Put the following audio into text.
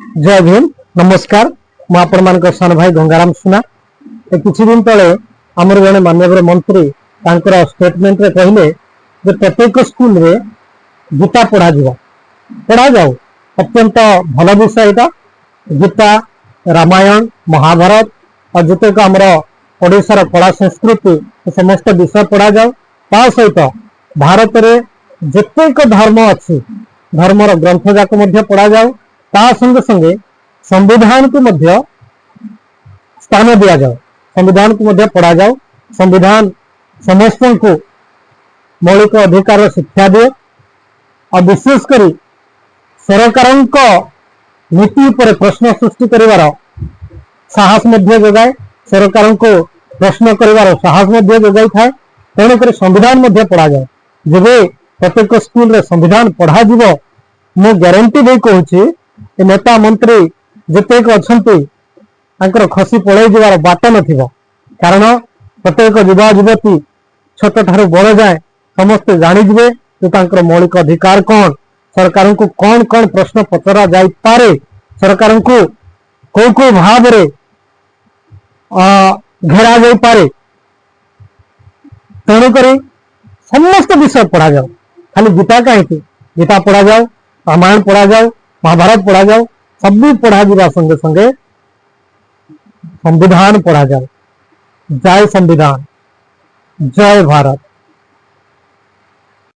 जय भीम नमस्कार मु आपण मान सान भाई गंगाराम सुना किसी दिन तले आमर जड़े माननीय मंत्री स्टेटमेंट रे कहले जे प्रत्येक स्कूल रे गीता पढ़ा जाऊ अत्यंत भल विषय यहाँ गीता रामायण महाभारत और जितेक आमर ओडिशार कला संस्कृति समस्त विषय पढ़ा जाऊ ता सहित भारत रे जेतेक धर्म अच्छी धर्मर ग्रंथ जाक पढ़ा जाऊ ता संगे संगे संविधान को मध्य स्थान दिया जाओ संविधान को मध्य पढ़ा जाओ संविधान समस्त को मौलिक अधिकार शिक्षा दे और विशेषकर सरकार नीति पर प्रश्न सृष्टि करिवार साहस मध्य जगाए सरकार को प्रश्न करिवार साहस मध्य जगाई थाए तेणुक संविधान मध्य पढ़ा जाए जब प्रत्येक स्कूल रे संविधान पढ़ा जीव मु ग्यारंटी दे कहूँ नेता मंत्री जितेक अच्छा खसी पड़े जीवार बाट न कारण प्रत्येक युवा युवती छोट ठार बड़ जाए समस्ते जाणीजे कि मौलिक अधिकार कौन सरकार को कौन कौन प्रश्न पचरा जाई पारे सरकार को कौ भाव रे घेरा जाई पारे तेणुक समस्त विषय पढ़ा जाओ खाली गीता कहीं गीता पढ़ा जाओ रामायण पढ़ा जाओ महाभारत पढ़ा जाओ सब पढ़ा जा संगे संगे संविधान पढ़ा जाओ जय संविधान जय भारत।